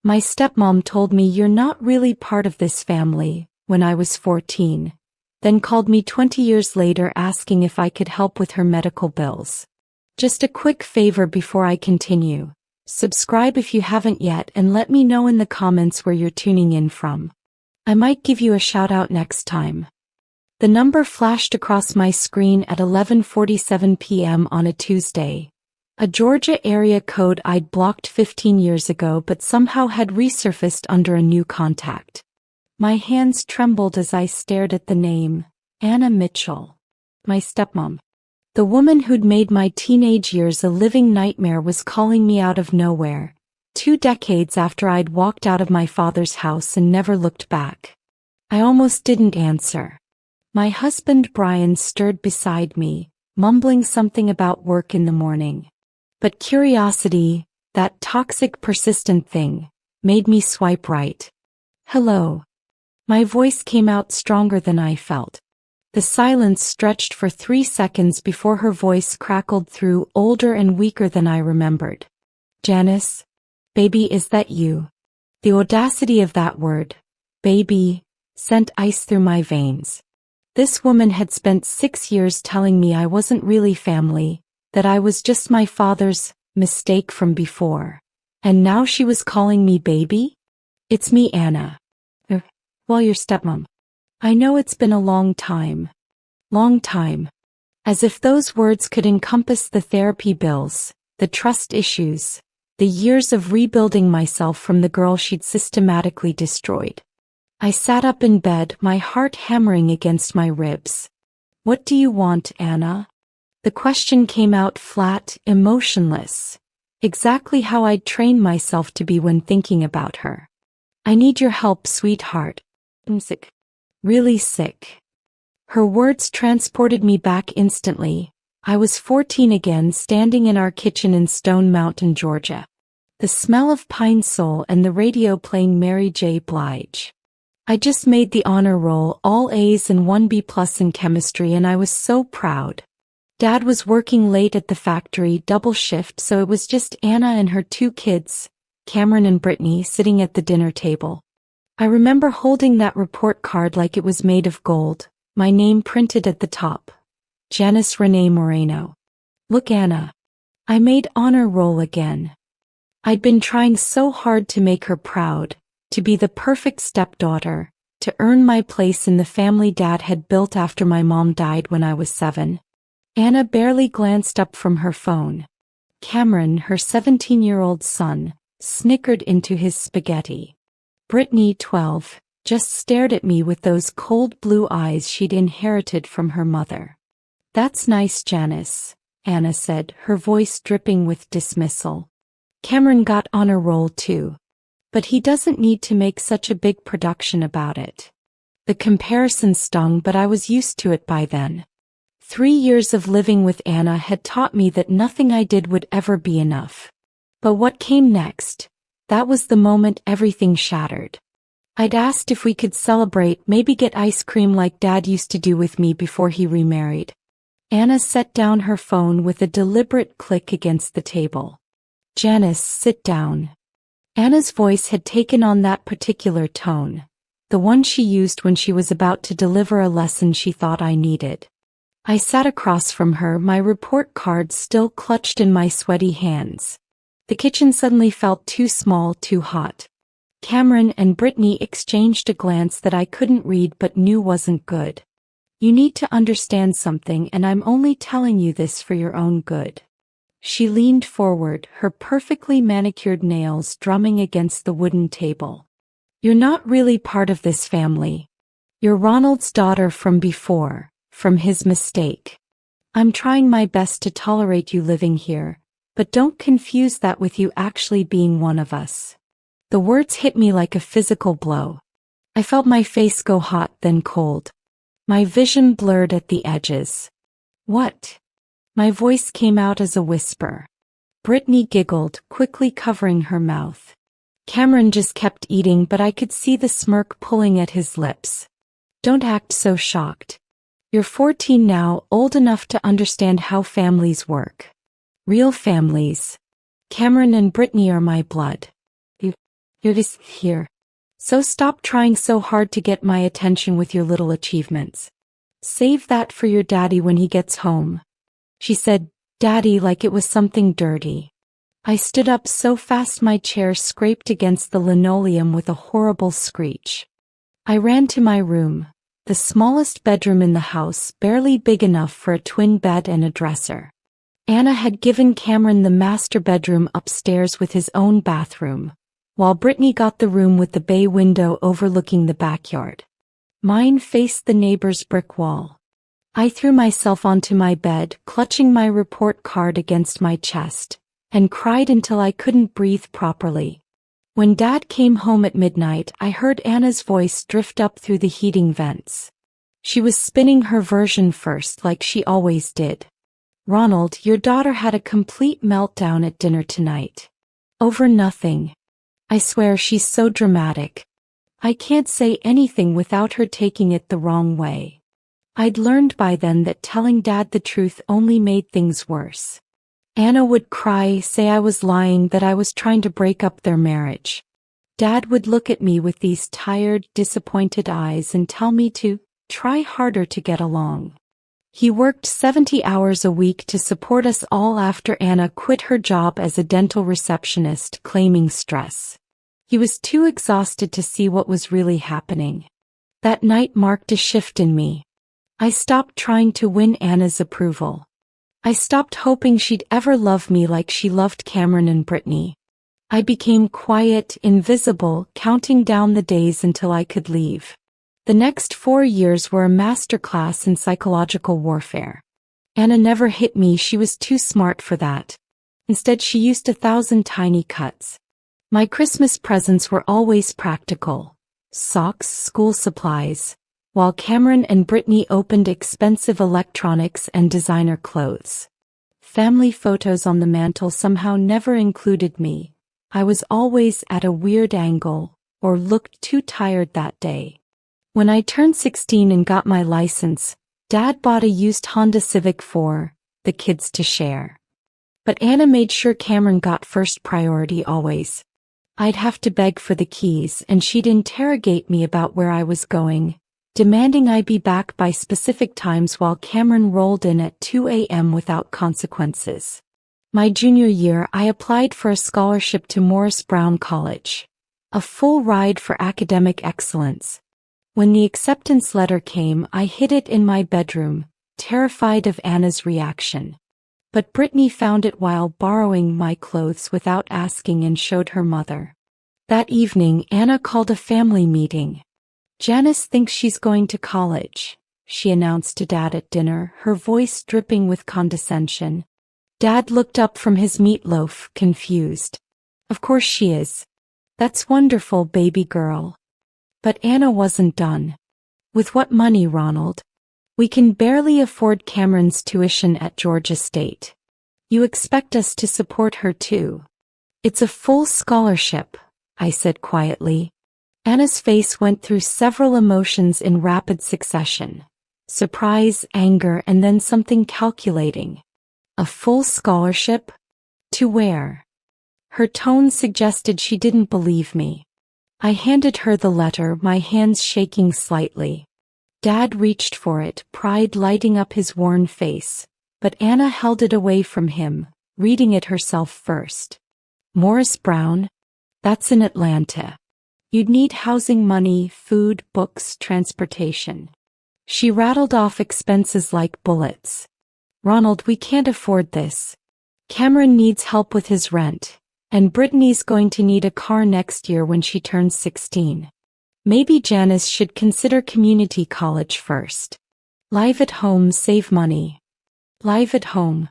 My stepmom told me you're not really part of this family when I was 14, then called me 20 years later asking if I could help with her medical bills. Just a quick favor before I continue. Subscribe if you haven't yet and let me know in the comments where you're tuning in from. I might give you a shout out next time. The number flashed across my screen at 11:47 p.m. on a Tuesday. A Georgia area code I'd blocked 15 years ago but somehow had resurfaced under a new contact. My hands trembled as I stared at the name, Anna Mitchell. My stepmom. The woman who'd made my teenage years a living nightmare was calling me out of nowhere, 2 decades after I'd walked out of my father's house and never looked back. I almost didn't answer. My husband Brian stirred beside me, mumbling something about work in the morning. But curiosity, that toxic persistent thing, made me swipe right. Hello. My voice came out stronger than I felt. The silence stretched for 3 seconds before her voice crackled through, older and weaker than I remembered. Janice? Baby, is that you? The audacity of that word, baby, sent ice through my veins. This woman had spent 6 years telling me I wasn't really family, that I was just my father's mistake from before. And now she was calling me baby? It's me, Anna. Well, your stepmom. I know it's been a long time. Long time. As if those words could encompass the therapy bills, the trust issues, the years of rebuilding myself from the girl she'd systematically destroyed. I sat up in bed, my heart hammering against my ribs. What do you want, Anna? The question came out flat, emotionless. Exactly how I'd trained myself to be when thinking about her. I need your help, sweetheart. I'm sick. Really sick. Her words transported me back instantly. I was 14 again, standing in our kitchen in Stone Mountain, Georgia. The smell of pine sol and the radio playing Mary J. Blige. I just made the honor roll, all A's and 1 B+ in chemistry, and I was so proud. Dad was working late at the factory, double shift, so it was just Anna and her 2 kids, Cameron and Brittany, sitting at the dinner table. I remember holding that report card like it was made of gold, my name printed at the top. Janice Renee Moreno. Look, Anna. I made honor roll again. I'd been trying so hard to make her proud, to be the perfect stepdaughter, to earn my place in the family Dad had built after my mom died when I was 7. Anna barely glanced up from her phone. Cameron, her 17-year-old son, snickered into his spaghetti. Brittany, 12, just stared at me with those cold blue eyes she'd inherited from her mother. That's nice, Janice, Anna said, her voice dripping with dismissal. Cameron got honor roll too. But he doesn't need to make such a big production about it. The comparison stung, but I was used to it by then. 3 years of living with Anna had taught me that nothing I did would ever be enough. But what came next? That was the moment everything shattered. I'd asked if we could celebrate, maybe get ice cream like Dad used to do with me before he remarried. Anna set down her phone with a deliberate click against the table. Janice, sit down. Anna's voice had taken on that particular tone, the one she used when she was about to deliver a lesson she thought I needed. I sat across from her, my report card still clutched in my sweaty hands. The kitchen suddenly felt too small, too hot. Cameron and Brittany exchanged a glance that I couldn't read but knew wasn't good. You need to understand something, and I'm only telling you this for your own good. She leaned forward, her perfectly manicured nails drumming against the wooden table. You're not really part of this family. You're Ronald's daughter from before, from his mistake. I'm trying my best to tolerate you living here, but don't confuse that with you actually being one of us. The words hit me like a physical blow. I felt my face go hot, then cold. My vision blurred at the edges. What? My voice came out as a whisper. Brittany giggled, quickly covering her mouth. Cameron just kept eating, but I could see the smirk pulling at his lips. Don't act so shocked. You're 14 now, old enough to understand how families work. Real families. Cameron and Brittany are my blood. You're just here. So stop trying so hard to get my attention with your little achievements. Save that for your daddy when he gets home. She said, Daddy, like it was something dirty. I stood up so fast my chair scraped against the linoleum with a horrible screech. I ran to my room, the smallest bedroom in the house, barely big enough for a twin bed and a dresser. Anna had given Cameron the master bedroom upstairs with his own bathroom, while Brittany got the room with the bay window overlooking the backyard. Mine faced the neighbor's brick wall. I threw myself onto my bed, clutching my report card against my chest, and cried until I couldn't breathe properly. When Dad came home at midnight, I heard Anna's voice drift up through the heating vents. She was spinning her version first, like she always did. Ronald, your daughter had a complete meltdown at dinner tonight. Over nothing. I swear she's so dramatic. I can't say anything without her taking it the wrong way. I'd learned by then that telling Dad the truth only made things worse. Anna would cry, say I was lying, that I was trying to break up their marriage. Dad would look at me with these tired, disappointed eyes and tell me to try harder to get along. He worked 70 hours a week to support us all after Anna quit her job as a dental receptionist, claiming stress. He was too exhausted to see what was really happening. That night marked a shift in me. I stopped trying to win Anna's approval. I stopped hoping she'd ever love me like she loved Cameron and Brittany. I became quiet, invisible, counting down the days until I could leave. The next 4 years were a masterclass in psychological warfare. Anna never hit me, she was too smart for that. Instead, she used 1,000 tiny cuts. My Christmas presents were always practical. Socks, school supplies, while Cameron and Brittany opened expensive electronics and designer clothes. Family photos on the mantle somehow never included me. I was always at a weird angle, or looked too tired that day. When I turned 16 and got my license, Dad bought a used Honda Civic for the kids to share. But Anna made sure Cameron got first priority always. I'd have to beg for the keys and she'd interrogate me about where I was going, demanding I be back by specific times while Cameron rolled in at 2 a.m. without consequences. My junior year, I applied for a scholarship to Morris Brown College. A full ride for academic excellence. When the acceptance letter came, I hid it in my bedroom, terrified of Anna's reaction. But Brittany found it while borrowing my clothes without asking and showed her mother. That evening, Anna called a family meeting. Janice thinks she's going to college, she announced to Dad at dinner, her voice dripping with condescension. Dad looked up from his meatloaf, confused. Of course she is. That's wonderful, baby girl. But Anna wasn't done. With what money, Ronald? We can barely afford Cameron's tuition at Georgia State. You expect us to support her too. It's a full scholarship, I said quietly. Anna's face went through several emotions in rapid succession. Surprise, anger, and then something calculating. A full scholarship? To where? Her tone suggested she didn't believe me. I handed her the letter, my hands shaking slightly. Dad reached for it, pride lighting up his worn face, but Anna held it away from him, reading it herself first. Morris Brown? That's in Atlanta. You'd need housing money, food, books, transportation. She rattled off expenses like bullets. Ronald, we can't afford this. Cameron needs help with his rent. And Brittany's going to need a car next year when she turns 16. Maybe Janice should consider community college first. Live at home, save money. Live at home.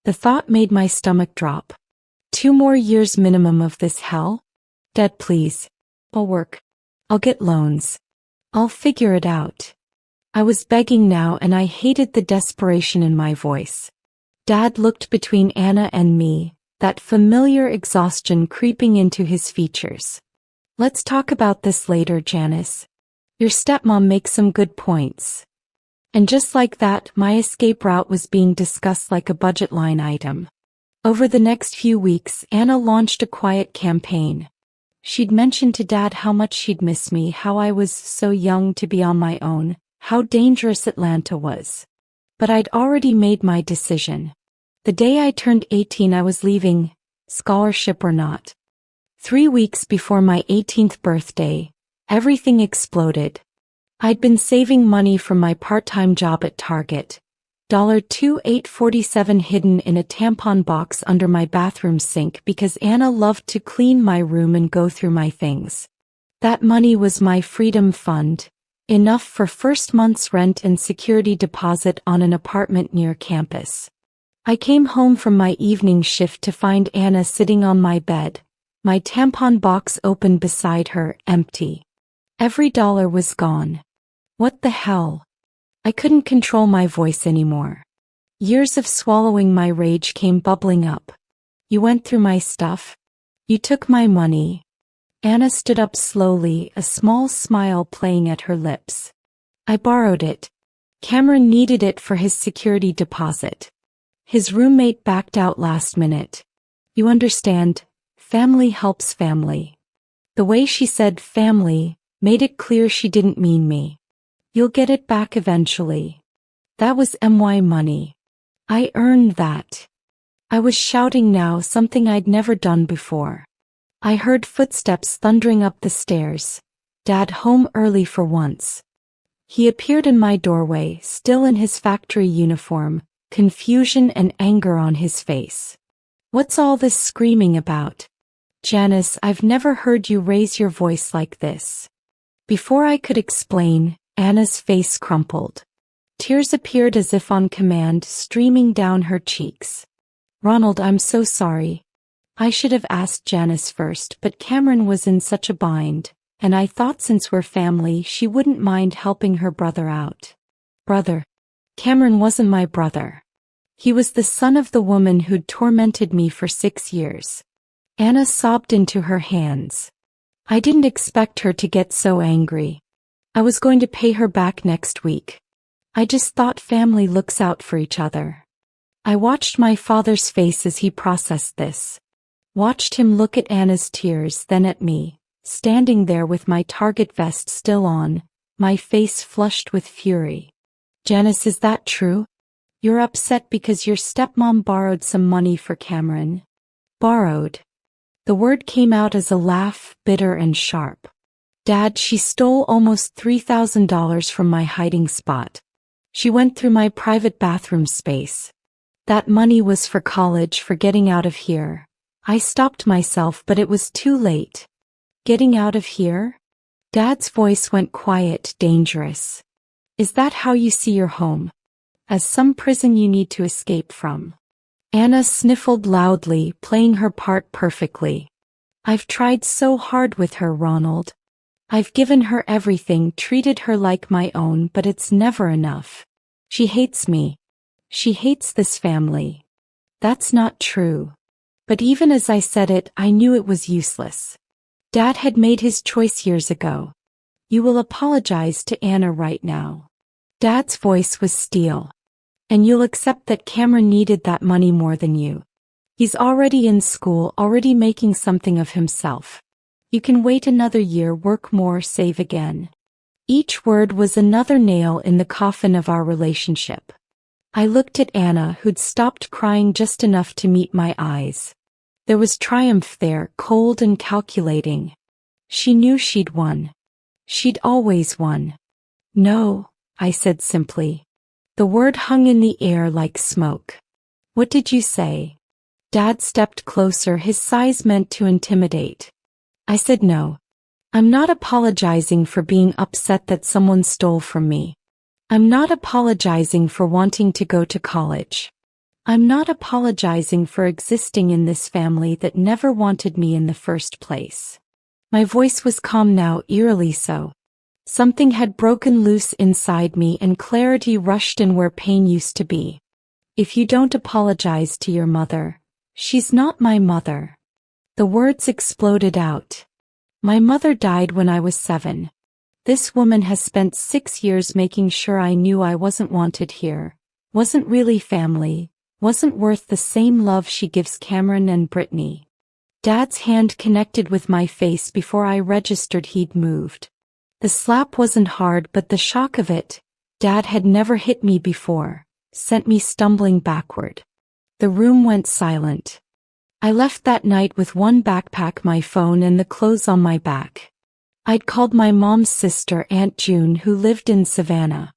The thought made my stomach drop. 2 more years minimum of this hell? Dad, please. I'll work. I'll get loans. I'll figure it out. I was begging now and I hated the desperation in my voice. Dad looked between Anna and me, that familiar exhaustion creeping into his features. Let's talk about this later, Janice. Your stepmom makes some good points. And just like that, my escape route was being discussed like a budget line item. Over the next few weeks, Anna launched a quiet campaign. She'd mentioned to Dad how much she'd miss me, how I was so young to be on my own, how dangerous Atlanta was. But I'd already made my decision. The day I turned 18 I was leaving, scholarship or not. 3 weeks before my 18th birthday, everything exploded. I'd been saving money from my part-time job at Target. $28.47 hidden in a tampon box under my bathroom sink because Anna loved to clean my room and go through my things. That money was my freedom fund, enough for first month's rent and security deposit on an apartment near campus. I came home from my evening shift to find Anna sitting on my bed, my tampon box open beside her, empty. Every dollar was gone. What the hell? I couldn't control my voice anymore. Years of swallowing my rage came bubbling up. You went through my stuff. You took my money. Anna stood up slowly, a small smile playing at her lips. I borrowed it. Cameron needed it for his security deposit. His roommate backed out last minute. You understand, family helps family. The way she said family made it clear she didn't mean me. You'll get it back eventually. That was my money. I earned that. I was shouting now, something I'd never done before. I heard footsteps thundering up the stairs. Dad home early for once. He appeared in my doorway, still in his factory uniform, confusion and anger on his face. What's all this screaming about? Janice, I've never heard you raise your voice like this. Before I could explain, Anna's face crumpled. Tears appeared as if on command, streaming down her cheeks. Ronald, I'm so sorry. I should have asked Janice first, but Cameron was in such a bind, and I thought since we're family she wouldn't mind helping her brother out. Brother? Cameron wasn't my brother. He was the son of the woman who'd tormented me for 6 years. Anna sobbed into her hands. I didn't expect her to get so angry. I was going to pay her back next week. I just thought family looks out for each other. I watched my father's face as he processed this. Watched him look at Anna's tears, then at me, standing there with my Target vest still on, my face flushed with fury. Janice, is that true? You're upset because your stepmom borrowed some money for Cameron? Borrowed. The word came out as a laugh, bitter and sharp. Dad, she stole almost $3,000 from my hiding spot. She went through my private bathroom space. That money was for college, for getting out of here. I stopped myself, but it was too late. Getting out of here? Dad's voice went quiet, dangerous. Is that how you see your home? As some prison you need to escape from? Anna sniffled loudly, playing her part perfectly. I've tried so hard with her, Ronald. I've given her everything, treated her like my own, but it's never enough. She hates me. She hates this family. That's not true. But even as I said it, I knew it was useless. Dad had made his choice years ago. You will apologize to Anna right now. Dad's voice was steel. And you'll accept that Cameron needed that money more than you. He's already in school, already making something of himself. You can wait another year, work more, save again. Each word was another nail in the coffin of our relationship. I looked at Anna, who'd stopped crying just enough to meet my eyes. There was triumph there, cold and calculating. She knew she'd won. She'd always won. No, I said simply. The word hung in the air like smoke. What did you say? Dad stepped closer, his size meant to intimidate. I said no. I'm not apologizing for being upset that someone stole from me. I'm not apologizing for wanting to go to college. I'm not apologizing for existing in this family that never wanted me in the first place. My voice was calm now, eerily so. Something had broken loose inside me and clarity rushed in where pain used to be. If you don't apologize to your mother, she's not my mother. The words exploded out. My mother died when I was 7. This woman has spent 6 years making sure I knew I wasn't wanted here, wasn't really family, wasn't worth the same love she gives Cameron and Brittany. Dad's hand connected with my face before I registered he'd moved. The slap wasn't hard, but the shock of it, Dad had never hit me before, sent me stumbling backward. The room went silent. I left that night with one backpack, my phone, and the clothes on my back. I'd called my mom's sister, Aunt June, who lived in Savannah.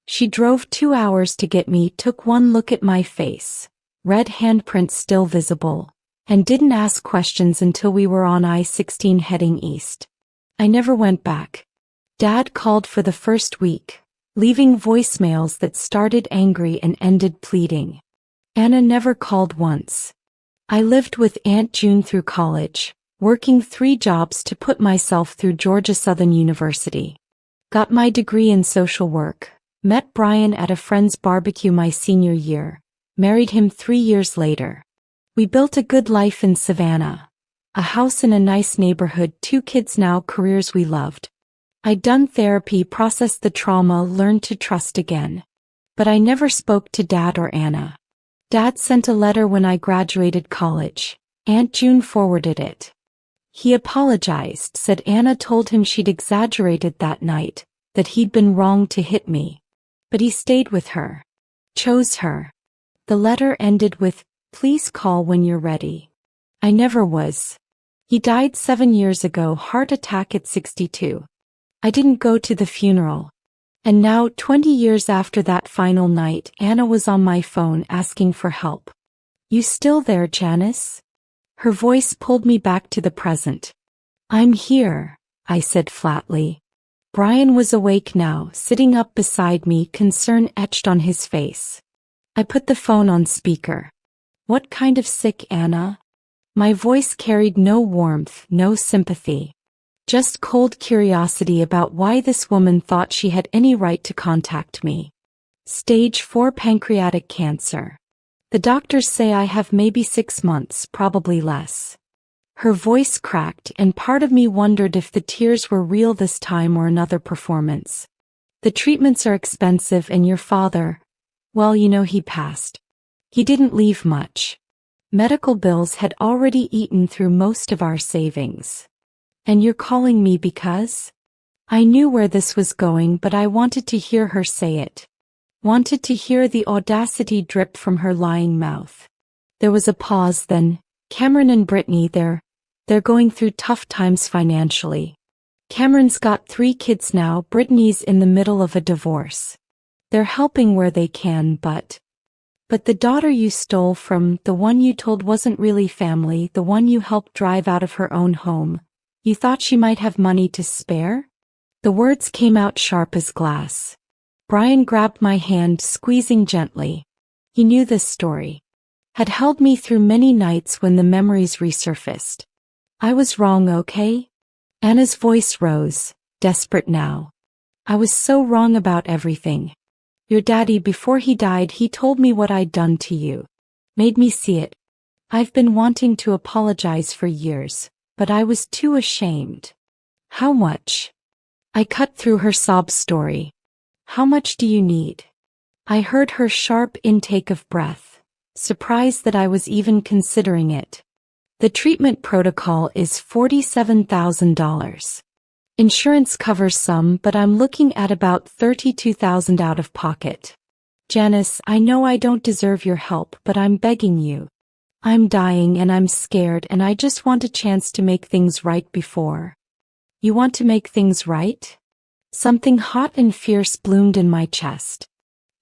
She drove 2 hours to get me, took one look at my face, red handprints still visible, and didn't ask questions until we were on I-16 heading east. I never went back. Dad called for the first week, leaving voicemails that started angry and ended pleading. Anna never called once. I lived with Aunt June through college, working 3 jobs to put myself through Georgia Southern University. Got my degree in social work, met Brian at a friend's barbecue my senior year, married him 3 years later. We built a good life in Savannah. A house in a nice neighborhood, 2 kids now, careers we loved. I'd done therapy, processed the trauma, learned to trust again. But I never spoke to Dad or Anna. Dad sent a letter when I graduated college. Aunt June forwarded it. He apologized, said Anna told him she'd exaggerated that night, that he'd been wrong to hit me. But he stayed with her. Chose her. The letter ended with, "Please call when you're ready." I never was. He died 7 years ago, heart attack at 62. I didn't go to the funeral. And now, 20 years after that final night, Anna was on my phone asking for help. "You still there, Janice?" Her voice pulled me back to the present. "I'm here," I said flatly. Brian was awake now, sitting up beside me, concern etched on his face. I put the phone on speaker. "What kind of sick, Anna?" My voice carried no warmth, no sympathy. Just cold curiosity about why this woman thought she had any right to contact me. "Stage 4 pancreatic cancer. The doctors say I have maybe 6 months, probably less." Her voice cracked, and part of me wondered if the tears were real this time or another performance. "The treatments are expensive, and your father, well, he passed. He didn't leave much. Medical bills had already eaten through most of our savings. And you're calling me because?" I knew where this was going, but I wanted to hear her say it. Wanted to hear the audacity drip from her lying mouth. There was a pause, then, "Cameron and Brittany, they're going through tough times financially. Cameron's got 3 kids now, Brittany's in the middle of a divorce. They're helping where they can, but the daughter you stole from, the one you told wasn't really family, the one you helped drive out of her own home, you thought she might have money to spare?" The words came out sharp as glass. Brian grabbed my hand, squeezing gently. He knew this story. Had held me through many nights when the memories resurfaced. "I was wrong, okay?" Anna's voice rose, desperate now. "I was so wrong about everything. Your daddy, before he died, he told me what I'd done to you. Made me see it. I've been wanting to apologize for years, but I was too ashamed." "How much?" I cut through her sob story. "How much do you need?" I heard her sharp intake of breath, surprised that I was even considering it. "The treatment protocol is $47,000. Insurance covers some, but I'm looking at about $32,000 out of pocket. Janice, I know I don't deserve your help, but I'm begging you. I'm dying and I'm scared, and I just want a chance to make things right before." "You want to make things right?" Something hot and fierce bloomed in my chest.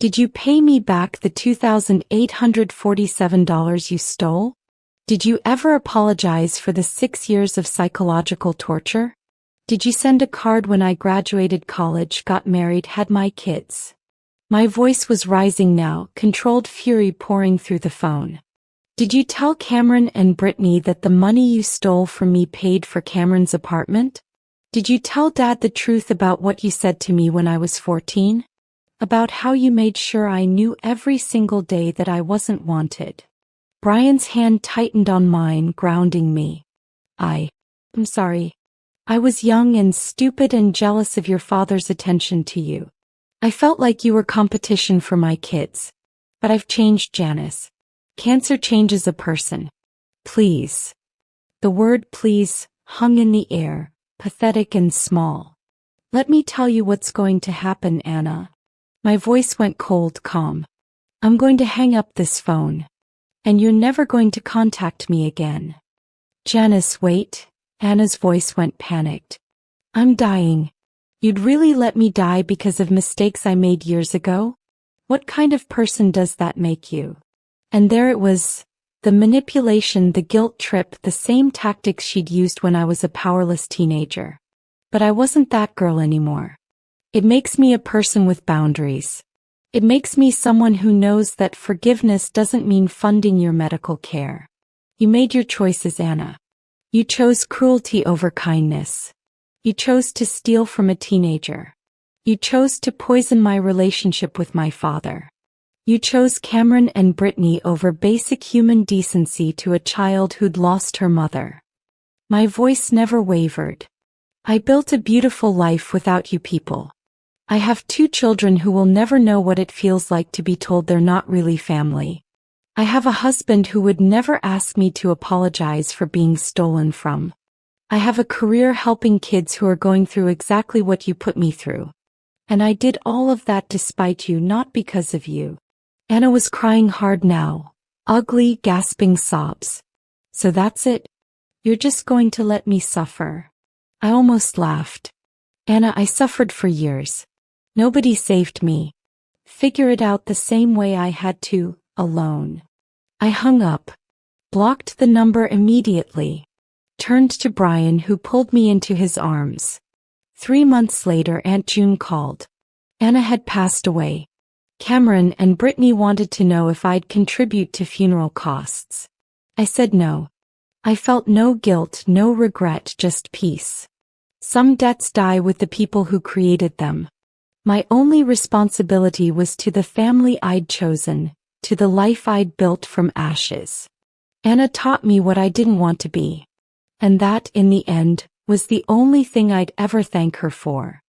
"Did you pay me back the $2,847 you stole? Did you ever apologize for the 6 years of psychological torture? Did you send a card when I graduated college, got married, had my kids?" My voice was rising now, controlled fury pouring through the phone. "Did you tell Cameron and Brittany that the money you stole from me paid for Cameron's apartment? Did you tell Dad the truth about what you said to me when I was 14? About how you made sure I knew every single day that I wasn't wanted?" Brian's hand tightened on mine, grounding me. I'm sorry. I was young and stupid and jealous of your father's attention to you. I felt like you were competition for my kids. But I've changed, Janice. Cancer changes a person. Please. The word please hung in the air, pathetic and small. Let me tell you what's going to happen, Anna. My voice went cold calm. I'm going to hang up this phone. And you're never going to contact me again. Janice, wait. Anna's voice went panicked. I'm dying. You'd really let me die because of mistakes I made years ago? What kind of person does that make you? And there it was. The manipulation, the guilt trip, the same tactics she'd used when I was a powerless teenager. But I wasn't that girl anymore. It makes me a person with boundaries. It makes me someone who knows that forgiveness doesn't mean funding your medical care. You made your choices, Anna. You chose cruelty over kindness. You chose to steal from a teenager. You chose to poison my relationship with my father. You chose Cameron and Brittany over basic human decency to a child who'd lost her mother. My voice never wavered. I built a beautiful life without you people. I have 2 children who will never know what it feels like to be told they're not really family. I have a husband who would never ask me to apologize for being stolen from. I have a career helping kids who are going through exactly what you put me through. And I did all of that despite you, not because of you. Anna was crying hard now, ugly, gasping sobs. So that's it? You're just going to let me suffer? I almost laughed. Anna, I suffered for years. Nobody saved me. Figure it out the same way I had to, alone. I hung up, blocked the number immediately, turned to Brian, who pulled me into his arms. 3 months later, Aunt June called. Anna had passed away. Cameron and Brittany wanted to know if I'd contribute to funeral costs. I said no. I felt no guilt, no regret, just peace. Some debts die with the people who created them. My only responsibility was to the family I'd chosen, to the life I'd built from ashes. Anna taught me what I didn't want to be. And that, in the end, was the only thing I'd ever thank her for.